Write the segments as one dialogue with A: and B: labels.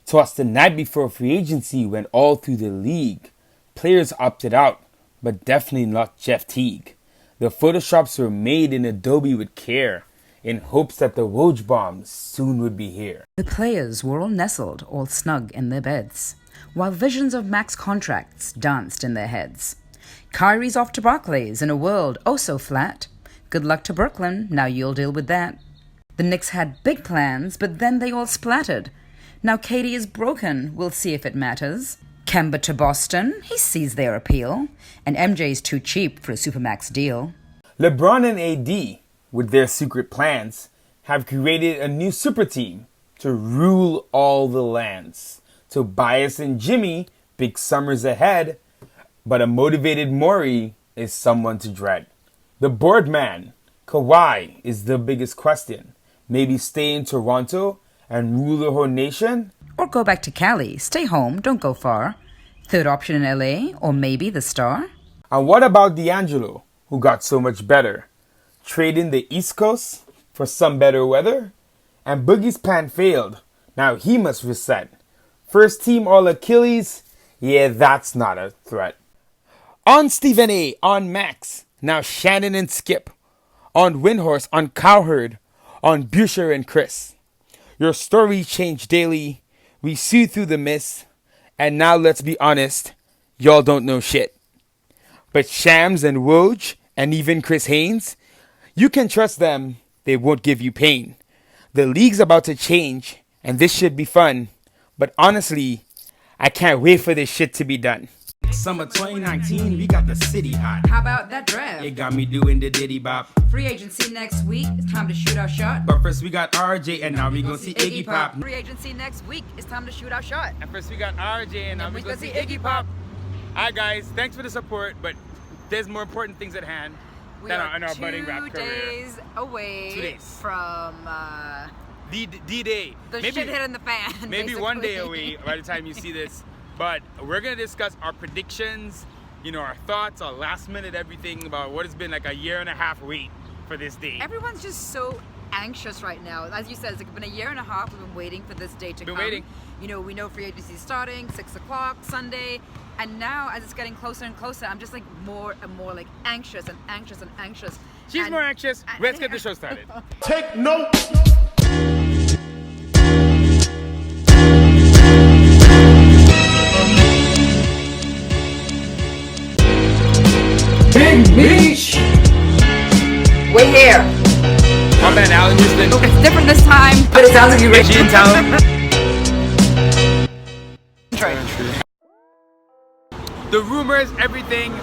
A: 'Twas the night before free agency went all through the league. Players opted out, but definitely not Jeff Teague. The photoshops were made in Adobe with care, in hopes that the Woj bombs soon would be here.
B: The players were all nestled, all snug in their beds, while visions of max contracts danced in their heads. Kyrie's off to Barclays in a world oh so flat. Good luck to Brooklyn, now you'll deal with that. The Knicks had big plans, but then they all splattered. Now Katie is broken, we'll see if it matters. Kemba to Boston, he sees their appeal, and MJ's too cheap for a Supermax deal.
A: LeBron and AD, with their secret plans, have created a new super team to rule all the lands. Tobias and Jimmy, big summers ahead, but a motivated Morey is someone to dread. The board man, Kawhi, is the biggest question. Maybe stay in Toronto and rule the whole nation?
B: Or go back to Cali, stay home, don't go far. Third option in LA, or maybe the Star?
A: And what about D'Angelo, who got so much better? Trading the East Coast for some better weather? And Boogie's plan failed, now he must reset. First team All Achilles? Yeah, that's not a threat. On Stephen A, on Max, now Shannon and Skip. On Windhorse, on Cowherd, on Boucher and Chris. Your story changed daily, we see through the mist, and now let's be honest, y'all don't know shit. But Shams and Woj, and even Chris Haynes, you can trust them, they won't give you pain. The league's about to change, and this should be fun. But honestly, I can't wait for this shit to be done. Summer 2019, we got the city hot.
B: How about that draft?
A: It got me doing the diddy bop.
B: Free agency next week, it's time to shoot our shot.
A: But first we got RJ, and now we gonna see Iggy Pop.
B: Free agency next week, it's time to shoot our shot.
A: And first we got RJ, and now we gonna see Iggy Pop. Alright guys, thanks for the support, but there's more important things at hand than our budding rap career.
B: 2 days away
A: 2 days.
B: from
A: D-Day.
B: the shit hitting the fan.
A: Maybe
B: basically.
A: 1 day away by the time you see this. But we're going to discuss our predictions, our thoughts, our last minute everything about what has been like a year and a half wait for this day.
B: Everyone's just so anxious right now. As you said, it's been a year and a half we've been waiting for this day to come.
A: Waiting.
B: We know free agency is starting, 6 o'clock, Sunday. And now, as it's getting closer and closer, I'm just like more and more like anxious and anxious and anxious.
A: She's more anxious. Let's get the show started.
C: Take note.
B: Big Beach! We're here.
A: My man, Alan Houston.
B: It's different this time, but it sounds like you're
A: She didn't tell him. The rumors, everything.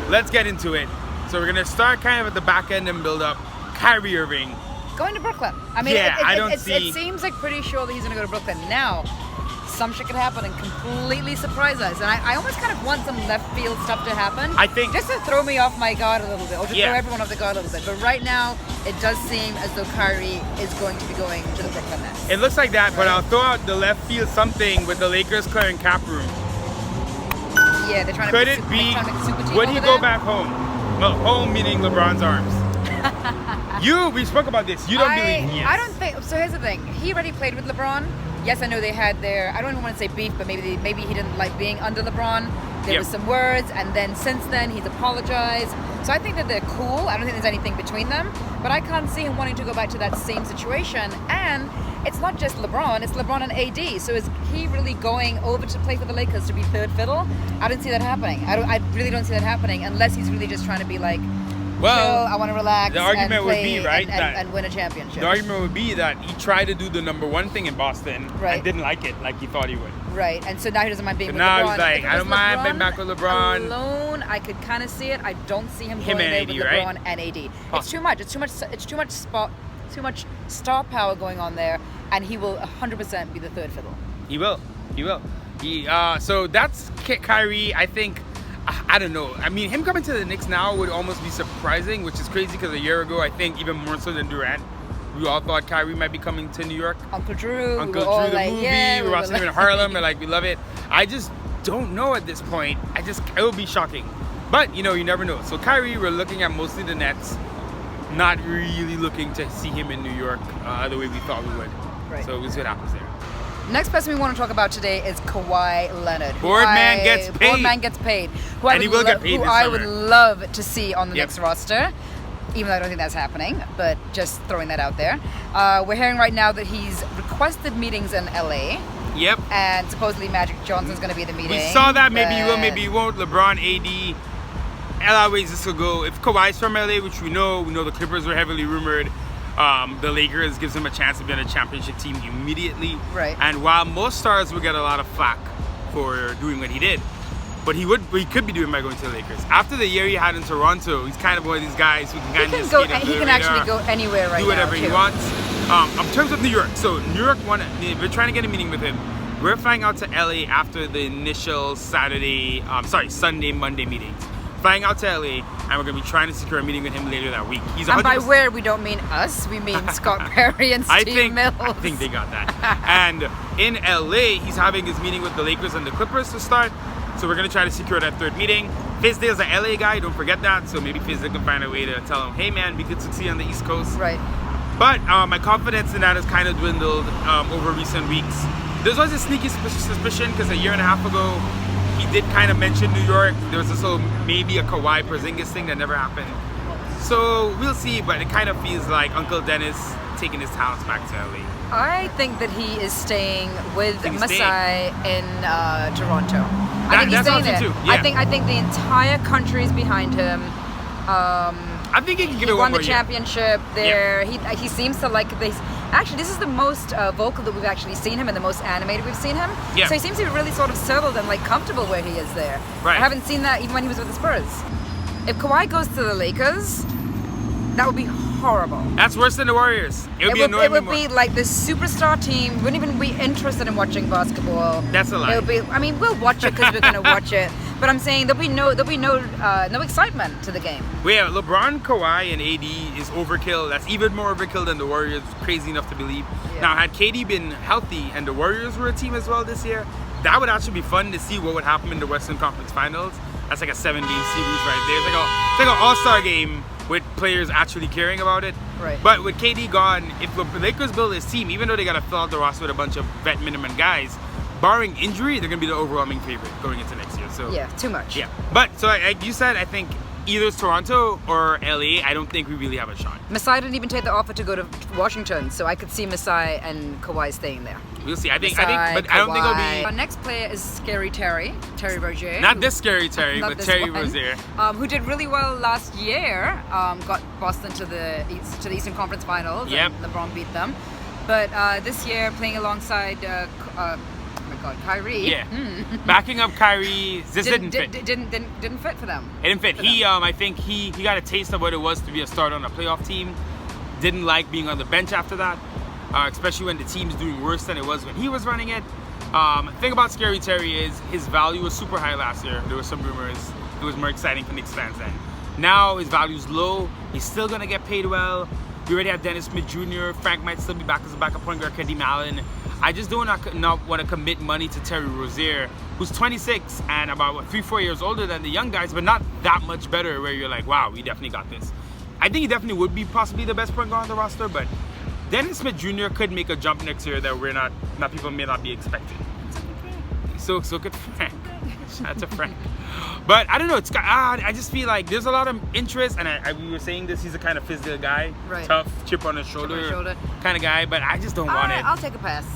A: Let's get into it. So we're gonna start kind of at the back end and build up. Kyrie Irving.
B: Going to Brooklyn. I mean,
A: Yeah,
B: it seems like pretty surely he's going to go to Brooklyn. Now, some shit could happen and completely surprise us. And I almost kind of want some left field stuff to happen.
A: I think.
B: Just to throw me off my guard a little bit, or just
A: Yeah.
B: throw everyone off the guard a little bit. But right now, it does seem as though Kyrie is going to be going to the Brooklyn Nets.
A: It looks like that, but
B: Right.
A: I'll throw out the left field something with the Lakers clearing cap room.
B: Yeah, they're trying
A: Could
B: to
A: it be,
B: make a super team
A: would he
B: over
A: go
B: there.
A: back home? Well, home meaning LeBron's arms. We spoke about this. You don't believe he is.
B: I don't think so. Here's the thing: he already played with LeBron. Yes, I know they had their. I don't even want to say beef, but maybe he didn't like being under LeBron. There
A: Yep.
B: was some words, and then since then he's apologized. So I think that they're cool. I don't think there's anything between them. But I can't see him wanting to go back to that same situation. And it's not just LeBron; it's LeBron and AD. So is he really going over to play for the Lakers to be third fiddle? I don't see that happening. I really don't see that happening unless he's really just trying to be like.
A: Well,
B: chill, I want to relax.
A: the argument
B: and
A: would
B: play
A: be, right,
B: and win a championship.
A: The argument would be that he tried to do the number one thing in Boston
B: Right.
A: and didn't like it like he thought he would.
B: Right, and so now he doesn't mind being
A: So
B: with
A: now
B: LeBron.
A: he's like,
B: If it
A: I
B: was
A: don't mind being back with LeBron.
B: Alone, I could kind of see it. I don't see him going
A: and
B: there
A: AD,
B: with
A: right?
B: LeBron and AD. It's too much. It's too much star power going on there, and he will 100% be the third fiddle.
A: He will. So that's Kyrie. I think. I don't know. I mean, him coming to the Knicks now would almost be surprising, which is crazy because a year ago, I think even more so than Durant, we all thought Kyrie might be coming to New York.
B: Uncle Drew.
A: Uncle
B: we were all
A: Drew, the
B: like,
A: movie.
B: Yeah,
A: we were watching him in Harlem, and like we love it. I just don't know at this point. It will be shocking, but you never know. So Kyrie, we're looking at mostly the Nets, not really looking to see him in New York the way we thought we would.
B: Right.
A: So we'll see what happens there.
B: Next person we want to talk about today is Kawhi Leonard.
A: Boardman gets paid.
B: Boardman gets paid.
A: And he will get paid
B: Who
A: this
B: I
A: summer.
B: would love to see on the
A: Yep.
B: Knicks roster, even though I don't think that's happening, but just throwing that out there. We're hearing right now that he's requested meetings in LA,
A: Yep.
B: and supposedly Magic Johnson's going to be the meeting.
A: We saw that. Maybe he will,
B: but-
A: maybe he won't. LeBron, AD. A lot of ways this will go. If Kawhi's from LA, which we know the Clippers were heavily rumored. The Lakers gives him a chance to be on a championship team immediately.
B: Right.
A: And while most stars would get a lot of flack for doing what he did, but he could be doing by going to the Lakers. After the year he had in Toronto, he's kind of one of these guys who can kind of
B: He can actually go anywhere right
A: do whatever
B: now,
A: he
B: too.
A: wants. In terms of New York, so New York we're trying to get a meeting with him. We're flying out to LA after the initial Sunday, Monday meetings. Flying out to LA, and we're going to be trying to secure a meeting with him later that week. He's
B: And by
A: 100%.
B: where, we don't mean us, we mean Scott Perry and Steve Mills.
A: I think they got that. And in LA, he's having his meeting with the Lakers and the Clippers to start. So we're going to try to secure that third meeting. Fizdale's an LA guy, don't forget that. So maybe Fizdale can find a way to tell him, hey man, we could succeed on the East Coast.
B: Right.
A: But my confidence in that has kind of dwindled over recent weeks. There's always a sneaky suspicion because a year and a half ago, he did kind of mention New York. There was also maybe a Kawhi Porzingis thing that never happened. So we'll see, but it kind of feels like Uncle Dennis taking his talents back to LA.
B: I think that he is staying with
A: Think he's
B: Masai in Toronto. I
A: That-
B: think he's
A: that's
B: staying there.
A: awesome too, yeah.
B: I think the entire country is behind him.
A: I think he can give
B: He
A: it
B: won
A: one
B: the
A: more year.
B: championship there. He seems to like this. Actually, this is the most vocal that we've actually seen him and the most animated we've seen him.
A: Yeah.
B: So he seems to be really sort of settled and like comfortable where he is there.
A: Right.
B: I haven't seen that even when he was with the Spurs. If Kawhi goes to the Lakers, that would be horrible.
A: That's worse than the Warriors. It would be
B: It
A: annoying
B: would
A: me more.
B: be like this superstar team. We wouldn't even be interested in watching basketball.
A: That's a lie.
B: It would be. I mean, we'll watch it because we're gonna watch it. But I'm saying there'll be no excitement to the game.
A: Well, yeah, LeBron, Kawhi, and AD is overkill. That's even more overkill than the Warriors. Crazy enough to believe.
B: Yeah.
A: Now, had KD been healthy and the Warriors were a team as well this year, that would actually be fun to see what would happen in the Western Conference Finals. That's like a 7-game series right there. It's like an all-star game with players actually caring about it.
B: Right.
A: But with KD gone, if the Lakers build this team, even though they got to fill out the roster with a bunch of vet minimum guys, barring injury, they're going to be the overwhelming favorite going into next year. So
B: Yeah, too much.
A: yeah. But so like you said, I think either it's Toronto or LA. I don't think we really have a shot.
B: Masai didn't even take the offer to go to Washington, so I could see Masai and Kawhi staying there.
A: We'll see. I think,
B: Masai,
A: but I don't think
B: Kawhi.
A: it'll
B: Our next player is Scary Terry Rozier.
A: be not this scary Terry,
B: Not
A: but
B: this
A: Terry
B: one.
A: Rozier.
B: Who did really well last year. Got Boston to the Eastern Conference Finals.
A: Yep.
B: And LeBron beat them. But this year, playing alongside, Kyrie.
A: Yeah, backing up Kyrie. This didn't fit.
B: Didn't fit for them.
A: It didn't fit.
B: For
A: He,
B: them.
A: I think he got a taste of what it was to be a starter on a playoff team. Didn't like being on the bench after that, especially when the team's doing worse than it was when he was running it. Thing about Scary Terry is his value was super high last year. There were some rumors. It was more exciting for Knicks fans then. Now his value's low. He's still gonna get paid well. We already have Dennis Smith Jr. Frank might still be back as a backup point guard. Kadeem Allen. I just don't not want to commit money to Terry Rozier, who's 26 and about 3-4 years older than the young guys, but not that much better. Where you're like, wow, we definitely got this. I think he definitely would be possibly the best point guard on the roster, but Dennis Smith Jr. could make a jump next year that people may not be expecting. So could Frank. Shout out to Frank. But I don't know. It's I just feel like there's a lot of interest, and we were saying this. He's a kind of physical guy,
B: Right.
A: tough, chip on his shoulder, kind of guy. But I just don't want it.
B: I'll take a pass.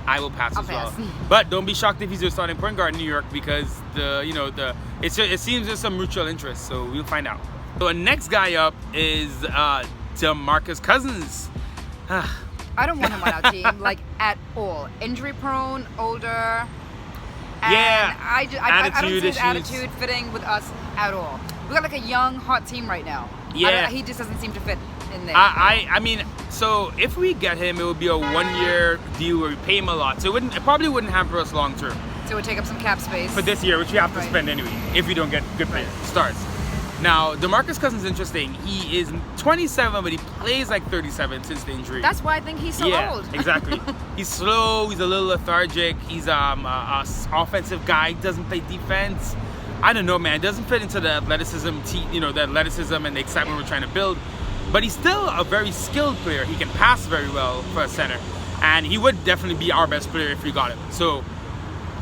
A: I will pass
B: I'll
A: as
B: pass.
A: well. But don't be shocked if he's your starting point guard in New York because it seems there's some mutual interest. So we'll find out. So the next guy up is DeMarcus Cousins.
B: I don't want him on our team, like at all. Injury prone, older. And
A: Yeah,
B: I don't see his
A: attitude
B: attitude fitting with us at all. We got like a young, hot team right now.
A: Yeah.
B: He just doesn't seem to fit in there.
A: I mean, so if we get him, it would be a 1-year deal where we pay him a lot. So it probably wouldn't hamper us long term
B: So we'll take up some cap space.
A: for this year, which we have to
B: Right.
A: spend anyway if we don't get good players, stars. Now, DeMarcus Cousins is interesting. He is 27, but he plays like 37 since the injury.
B: That's why I think he's so
A: yeah,
B: old.
A: exactly. He's slow. He's a little lethargic. He's a offensive guy. He doesn't play defense. I don't know, man. Doesn't fit into the athleticism, the athleticism and the excitement we're trying to build. But he's still a very skilled player. He can pass very well for a center. And he would definitely be our best player if we got him. So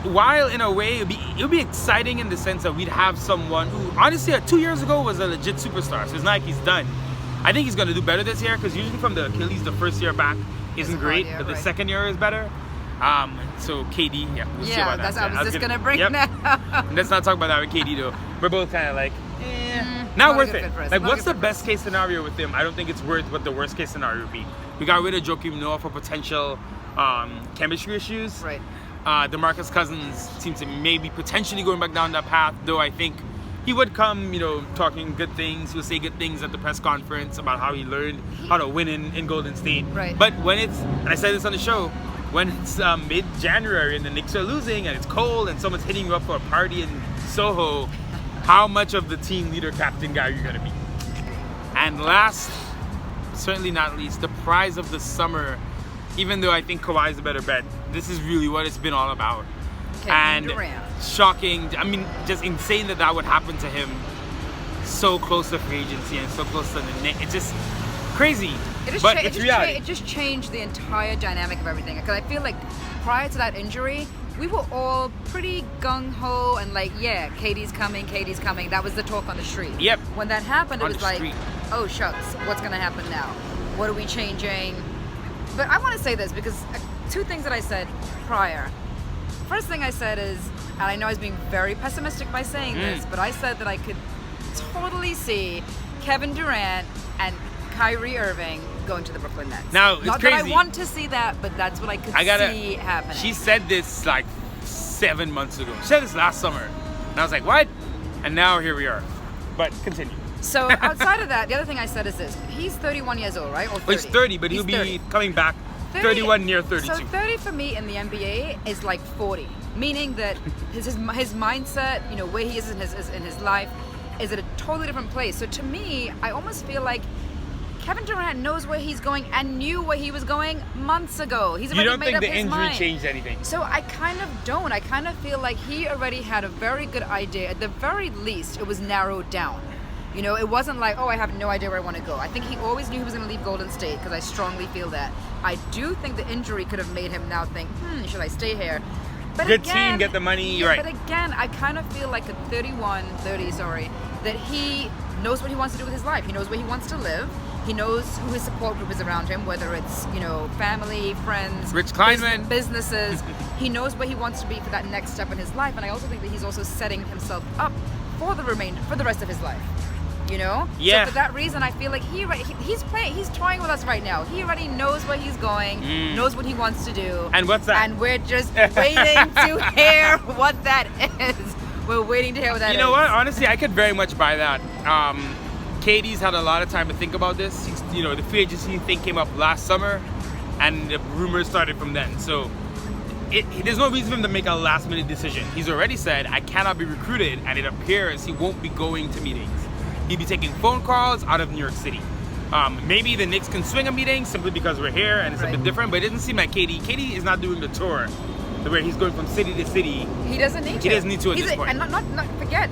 A: while in a way it would be exciting in the sense that we'd have someone who honestly 2 years ago was a legit superstar. So it's not like he's done. I think he's going to do better this year because usually from the Achilles, the first year back isn't great, but the second year is better. So KD, we'll see about that.
B: I was just going to bring that up.
A: Let's not talk about that with KD though. We're both kind of like, not worth it. Like, what's the best case scenario with him? I don't think it's worth what the worst case scenario would be. We got rid of Joakim Noah for potential chemistry issues.
B: Right.
A: DeMarcus Cousins seems to maybe potentially going back down that path, though I think he would come, talking good things. He'll say good things at the press conference about how he learned how to win in Golden State.
B: Right.
A: But when and I said this on the show, when it's mid-January and the Knicks are losing and it's cold and someone's hitting you up for a party in Soho, how much of the team leader captain guy are you going to be? And last, certainly not least, the prize of the summer, even though I think Kawhi is a better bet, this is really what it's been all about.
B: And Durant.
A: Shocking, just insane that would happen to him so close to free agency and so close to the Knicks. It's just crazy, but it's reality.
B: It just changed the entire dynamic of everything. Because I feel like prior to that injury, we were all pretty gung-ho and like, yeah, KD's coming. That was the talk on the street.
A: Yep.
B: When that happened, it was like,
A: street.
B: oh shucks, what's going to happen now? What are we changing? But I want to say this because two things that I said prior. First thing I said is, and I know I was being very pessimistic by saying this, but I said that I could totally see Kevin Durant and Kyrie Irving going to the Brooklyn Nets.
A: Now, it's
B: Not
A: crazy.
B: that I want to see that, but that's what I could see happening.
A: She said this like 7 months ago. She said this last summer. And I was like, what? And now here we are. But continue.
B: So outside of that, the other thing I said is this. He's 31 years old, right? Or 30.
A: Well, he's 30, but he'll be coming back 31 near 32.
B: So 30 for me in the NBA is like 40. Meaning that his mindset, where he is in his life, is at a totally different place. So to me, I almost feel like Kevin Durant knows where he's going and knew where he was going months ago. He's already made up his mind. You don't think the injury
A: changed anything?
B: So I kind of don't. I kind of feel like he already had a very good idea. At the very least, it was narrowed down. It wasn't like, oh, I have no idea where I want to go. I think he always knew he was going to leave Golden State because I strongly feel that. I do think the injury could have made him now think, should I stay here? But
A: good team, get the money, right.
B: But again, I kind of feel like at 30, that he knows what he wants to do with his life. He knows where he wants to live. He knows who his support group is around him, whether it's, family, friends,
A: Rich Kleinman,
B: businesses. He knows where he wants to be for that next step in his life. And I also think that he's also setting himself up for the rest of his life.
A: Yeah.
B: So for that reason, I feel like he's toying with us right now. He already knows where he's going, knows what he wants to do.
A: And what's that?
B: And we're just waiting to hear what that is. We're waiting to hear what that is.
A: You know what? Honestly, I could very much buy that. KD's had a lot of time to think about this. The free agency thing came up last summer, and the rumors started from then. So there's no reason for him to make a last-minute decision. He's already said, I cannot be recruited, and it appears he won't be going to meetings. He'd be taking phone calls out of New York City. Maybe the Knicks can swing a meeting simply because we're here and it's a bit different, but it doesn't seem like KD is not doing the tour where he's going from city to city.
B: He doesn't need to.
A: He doesn't need to at this point.
B: And not forget,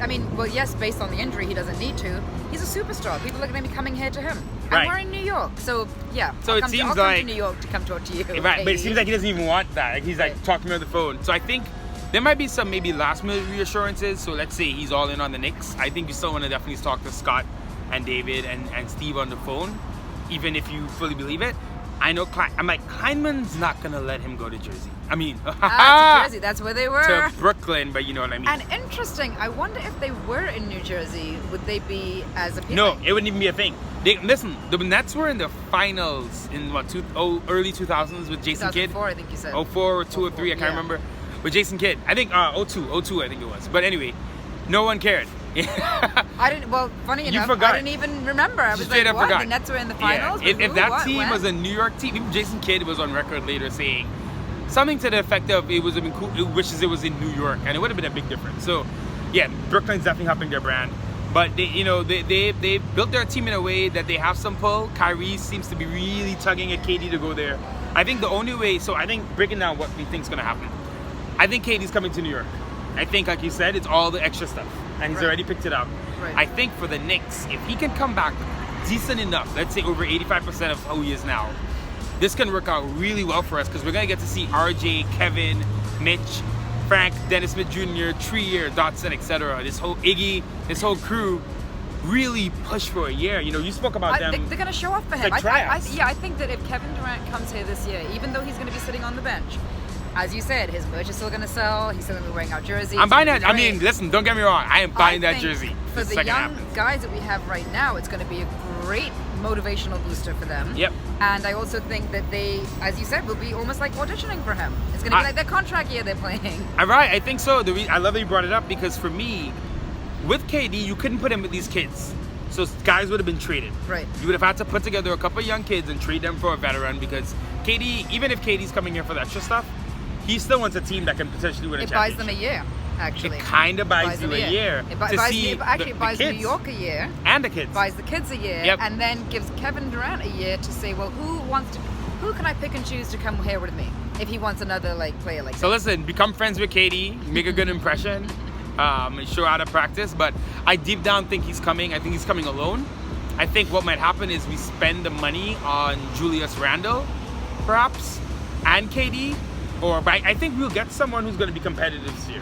B: yes, based on the injury, he doesn't need to. He's a superstar. People are going to be coming here to him. And we're in New York. So, yeah.
A: So
B: I'll come to New York to come talk to you.
A: Right, but it seems like he doesn't even want that. Like, he's talking to me on the phone. So I think there might be some last minute reassurances. So let's say he's all in on the Knicks. I think you still want to definitely talk to Scott and David and Steve on the phone, even if you fully believe it. I know Kleinman's not going to let him go to Jersey.
B: To Jersey, that's where they were.
A: To Brooklyn, but you know what I mean.
B: And interesting, I wonder if they were in New Jersey, would they be as appealing?
A: No, it wouldn't even be a thing. Listen, the Nets were in the finals in early 2000s with Jason Kidd.
B: 2004, I think you said.
A: 04 or 2 or 3, I can't remember. With Jason Kidd. I think 02 I think it was. But anyway, no one cared.
B: I didn't. Well, funny enough, I didn't even remember. I was like, what?
A: Forgot.
B: The Nets were in the finals?
A: Yeah. If that team was a New York team, even Jason Kidd was on record later saying something to the effect of it would have been cool. It wishes it was in New York, and it would have been a big difference. So, yeah, Brooklyn's definitely helping their brand. But they built their team in a way that they have some pull. Kyrie seems to be really tugging at KD to go there. I think the only way. So I think breaking down what we think is going to happen. I think KD's coming to New York. I think, like you said, it's all the extra stuff. And he's already picked it up.
B: Right.
A: I think for the Knicks, if he can come back decent enough, let's say over 85% of who he is now, this can work out really well for us because we're going to get to see RJ, Kevin, Mitch, Frank, Dennis Smith Jr., Trier, Dotson, etc. This whole Iggy, this whole crew really push for a year. You know, you spoke about them.
B: They're going to show off for him.
A: Like
B: I think that if Kevin Durant comes here this year, even though he's going to be sitting on the bench, as you said, his merch is still going to sell. He's still going to be wearing our jersey.
A: I'm buying that. I mean, listen, don't get me wrong. I am buying that jersey.
B: For the young guys that we have right now, it's going to be a great motivational booster for them.
A: Yep.
B: And I also think that they, as you said, will be almost like auditioning for him. It's going to be like their contract year they're playing.
A: Right. I think so. I love that you brought it up because for me, with KD, you couldn't put him with these kids. So guys would have been traded.
B: Right.
A: You would have had to put together a couple of young kids and trade them for a veteran because KD, even if KD's coming here for the extra stuff, he still wants a team that can potentially win a championship.
B: It buys them a year, actually.
A: It kind of buys you a year.
B: It buys New York a year.
A: And the kids.
B: Buys the kids a year.
A: Yep.
B: And then gives Kevin Durant a year to say, well, who can I pick and choose to come here with me if he wants another player like that?
A: So listen, become friends with KD, make a good impression, show out of practice. But I deep down think he's coming. I think he's coming alone. I think what might happen is we spend the money on Julius Randle, perhaps, and KD. But I think we'll get someone who's going to be competitive this year.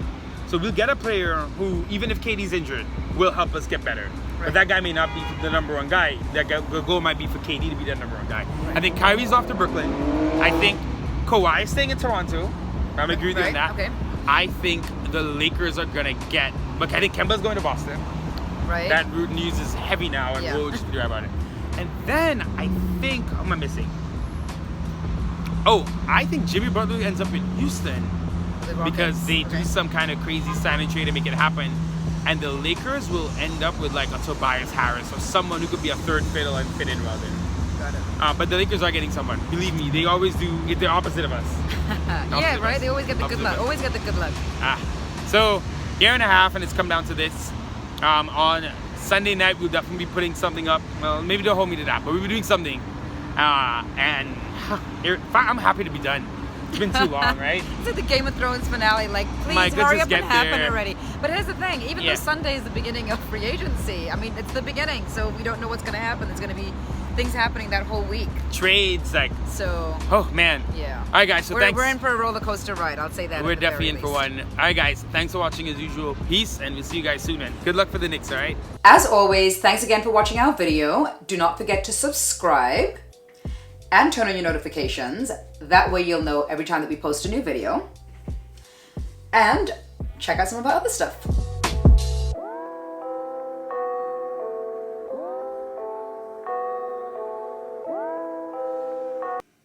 A: So we'll get a player who, even if KD's injured, will help us get better. Right. But that guy may not be the number one guy. The goal might be for KD to be that number one guy. Right. I think Kyrie's off to Brooklyn. I think Kawhi is staying in Toronto. I'm agree with you on that.
B: Okay.
A: I think the Lakers are going to get... But I think Kemba's going to Boston.
B: Right.
A: That news is heavy now, and we'll just be right about it. And then I think... What am I missing? Oh, I think Jimmy Butler ends up in Houston because they do some kind of crazy sign and trade to make it happen. And the Lakers will end up with like a Tobias Harris or someone who could be a third fiddle and fit in well there.
B: Got it.
A: But the Lakers are getting someone. Believe me, they always do. They're opposite of us.
B: Yeah, right? They always get the good luck. Always get the good luck.
A: So, year and a half, and it's come down to this. On Sunday night, we'll definitely be putting something up. Well, maybe don't hold me to that, but we'll be doing something. And I'm happy to be done. It's been too long, right?
B: It's like the Game of Thrones finale. Like, please hurry up and happen already. But here's the thing. Even though Sunday is the beginning of free agency, I mean, it's the beginning, so we don't know what's going to happen. There's going to be things happening that whole week.
A: Trades,
B: So...
A: Oh, man.
B: Yeah.
A: All right, guys, so thanks.
B: We're in for a roller coaster ride. I'll say that.
A: We're definitely in for one. All right, guys. Thanks for watching as usual. Peace, and we'll see you guys soon, man. Good luck for the Knicks, all right?
B: As always, thanks again for watching our video. Do not forget to subscribe and turn on your notifications. That way you'll know every time that we post a new video. And check out some of our other stuff.